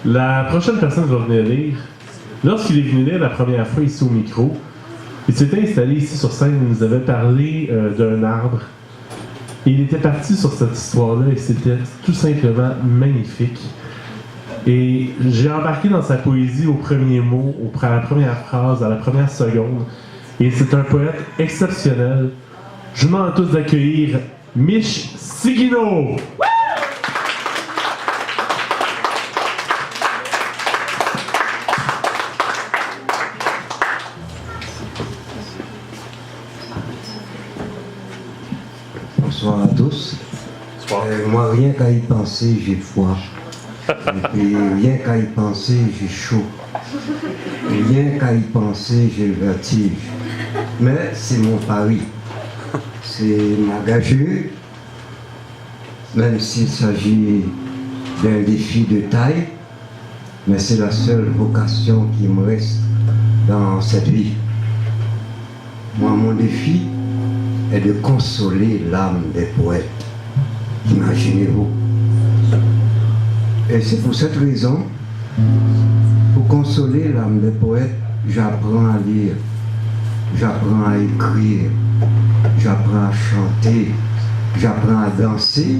La prochaine personne va venir lire. Lorsqu'il est venu lire la première fois ici au micro, il s'était installé ici sur scène et nous avait parlé d'un arbre. Et il était parti sur cette histoire-là et c'était tout simplement magnifique. Et j'ai embarqué dans sa poésie au premier mot, à la première phrase, à la première seconde. Et c'est un poète exceptionnel. Je vous demande à tous d'accueillir Mich Sigino. Bonsoir à tous. Moi, rien qu'à y penser, j'ai froid. Et rien qu'à y penser, j'ai chaud. Et rien qu'à y penser, j'ai le vertige. Mais c'est mon pari. C'est m'engager, même s'il s'agit d'un défi de taille, mais c'est la seule vocation qui me reste dans cette vie. Moi, mon défi est de consoler l'âme des poètes. Imaginez-vous. Et c'est pour cette raison, pour consoler l'âme des poètes, j'apprends à lire, j'apprends à écrire, j'apprends à chanter, j'apprends à danser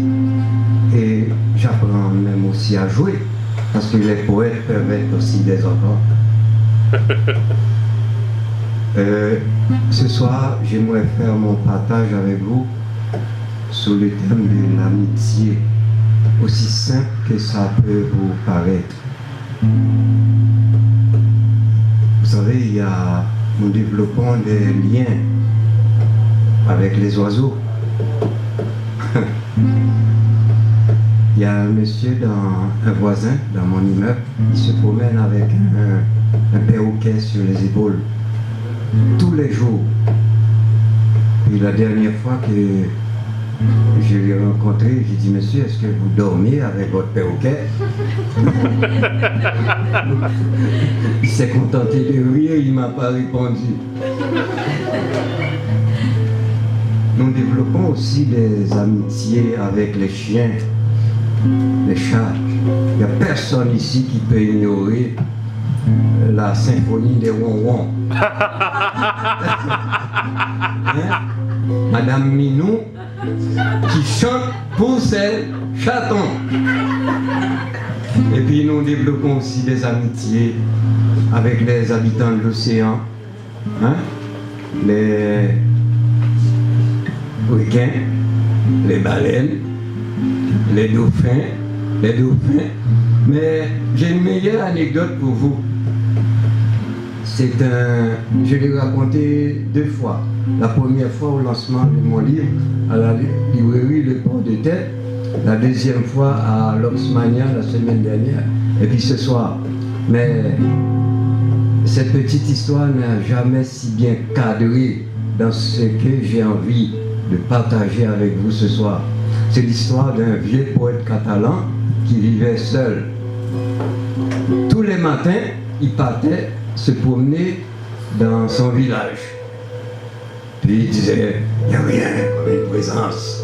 et j'apprends même aussi à jouer, parce que les poètes peuvent être aussi des enfants. Ce soir, j'aimerais faire mon partage avec vous sur le thème de l'amitié, aussi simple que ça peut vous paraître. Vous savez, nous développons des liens avec les oiseaux. Il y a un monsieur, un voisin dans mon immeuble, il se promène avec un perroquet sur les épaules tous les jours. Puis la dernière fois que je l'ai rencontré, j'ai dit, monsieur, est-ce que vous dormiez avec votre perroquet? Il s'est contenté de rire, il ne m'a pas répondu. Nous développons aussi des amitiés avec les chiens, les chats. Il n'y a personne ici qui peut ignorer la symphonie des ronrons. Hein? Madame Minou qui chante pour ses chatons. Et puis nous développons aussi des amitiés avec les habitants de l'océan, hein? Les requins, les baleines, les dauphins. Mais j'ai une meilleure anecdote pour vous. Je l'ai raconté 2 fois. La première fois au lancement de mon livre à la librairie Le Port de Tête, la deuxième fois à l'Oxmania la semaine dernière, et puis ce soir. Mais cette petite histoire n'a jamais si bien cadré dans ce que j'ai envie de partager avec vous ce soir. C'est l'histoire d'un vieux poète catalan qui vivait seul. Tous les matins, il partait se promener dans son village. Puis il disait, il n'y a rien comme une présence.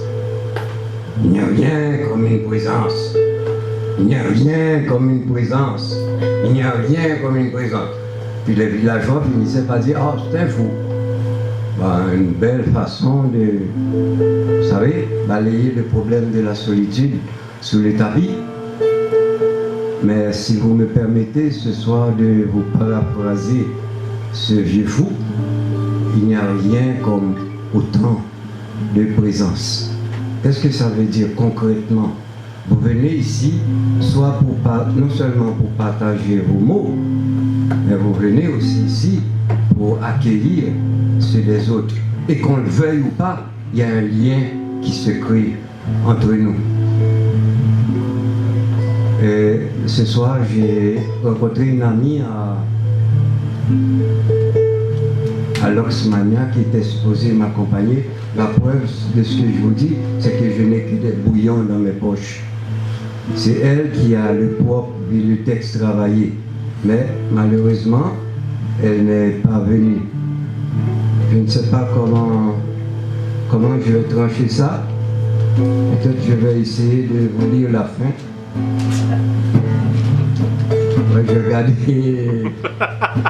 Il n'y a rien comme une présence. Il n'y a rien comme une présence. Il n'y a rien comme une présence. Puis les villageois finissaient par dire, oh, c'est un fou. Ben, une belle façon de, vous savez, balayer le problème de la solitude sous le tapis. Mais si vous me permettez ce soir de vous paraphraser ce vieux fou, il n'y a rien comme autant de présence. Qu'est-ce que ça veut dire concrètement? Vous venez ici, soit non seulement pour partager vos mots, mais vous venez aussi ici pour accueillir ceux des autres. Et qu'on le veuille ou pas, il y a un lien qui se crée entre nous. Et ce soir, j'ai rencontré une amie à l'Oxmania qui était supposée m'accompagner. La preuve de ce que je vous dis, c'est que je n'ai que des bouillons dans mes poches. C'est elle qui a le propre et le texte travaillé. Mais malheureusement, elle n'est pas venue. Je ne sais pas comment je vais trancher ça. Peut-être je vais essayer de vous lire la fin. Ouais, je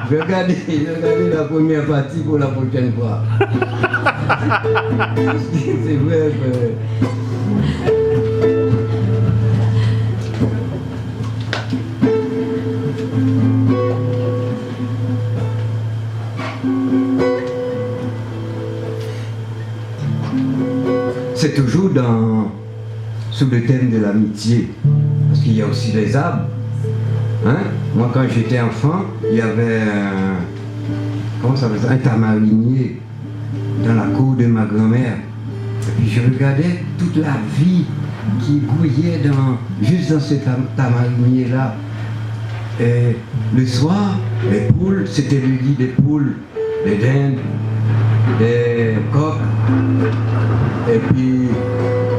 vais regarder la première partie pour la prochaine fois. C'est vrai que... C'est toujours sous le thème de l'amitié, parce qu'il y a aussi les arbres. Hein? Moi, quand j'étais enfant, il y avait un tamarinier dans la cour de ma grand-mère. Et puis je regardais toute la vie qui grouillait juste dans ce tamarinier-là. Et le soir, les poules, c'était le lit des poules, des dindes, des coqs. Et puis,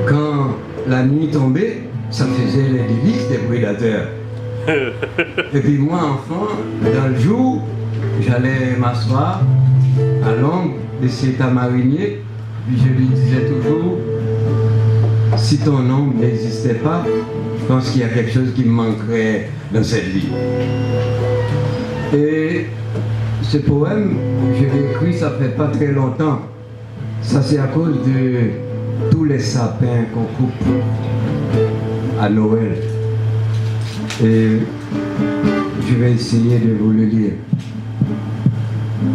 quand la nuit tombait, ça faisait les délices des prédateurs. Et puis moi, enfant, dans le jour, j'allais m'asseoir à l'ombre de cet tamarinier, puis je lui disais toujours, si ton ombre n'existait pas, je pense qu'il y a quelque chose qui me manquerait dans cette vie. Et ce poème, je l'ai écrit, ça fait pas très longtemps. Ça, c'est à cause de tous les sapins qu'on coupe à Noël. Et je vais essayer de vous le lire.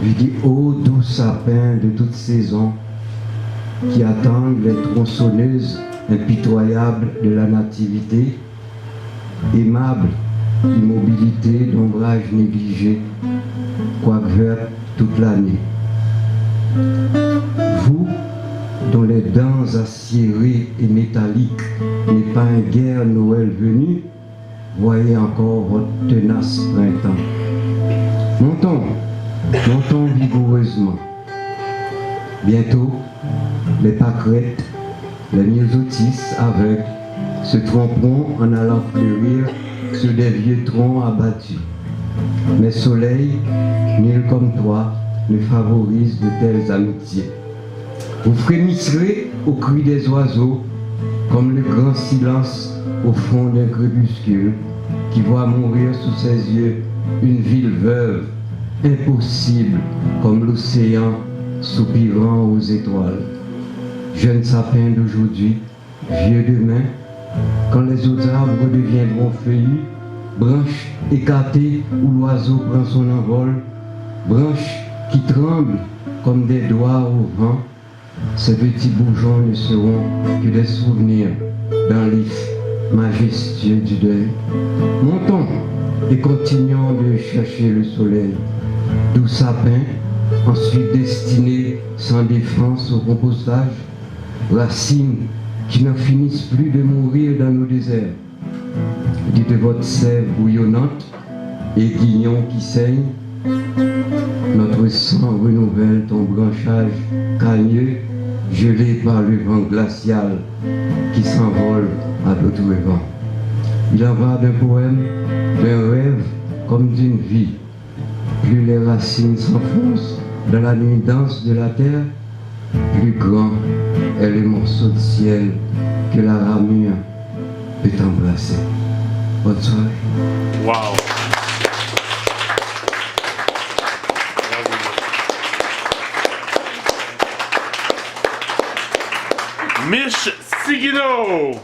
Je dis, ô doux sapins de toute saison, qui attendent les tronçonneuses impitoyables de la nativité, aimable immobilité d'ombrage négligé, quoique verte toute l'année. Vous, dont les dents acérées et métalliques n'est pas un guère Noël venu, voyez encore votre tenace printemps. Montons vigoureusement. Bientôt, les pâquerettes, les myosotis aveugles se tromperont en allant fleurir sur des vieux troncs abattus. Mais soleil, nul comme toi, ne favorise de telles amitiés. Vous frémisserez au cri des oiseaux, comme le grand silence au fond d'un crépuscule qui voit mourir sous ses yeux une ville veuve, impossible comme l'océan soupirant aux étoiles. Jeunes sapins d'aujourd'hui, vieux demain, quand les autres arbres deviendront feuillus, branches écartées où l'oiseau prend son envol, branches qui tremblent comme des doigts au vent, ces petits bourgeons ne seront que des souvenirs d'un l'if majestueux du deuil. Montons et continuons de chercher le soleil. Doux sapin, ensuite destiné sans défense au compostage, racines qui n'en finissent plus de mourir dans nos déserts. Dites votre sève bouillonnante et guignon qui saigne, notre sang renouvelle ton branchage cagneux, gelé par le vent glacial qui s'envole à d'autres vents. Il en va d'un poème, d'un rêve comme d'une vie. Plus les racines s'enfoncent dans la nuit dense de la terre, plus grand est le morceau de ciel que la ramure peut embrasser. Bonne soirée. Wow! Mich Sigino!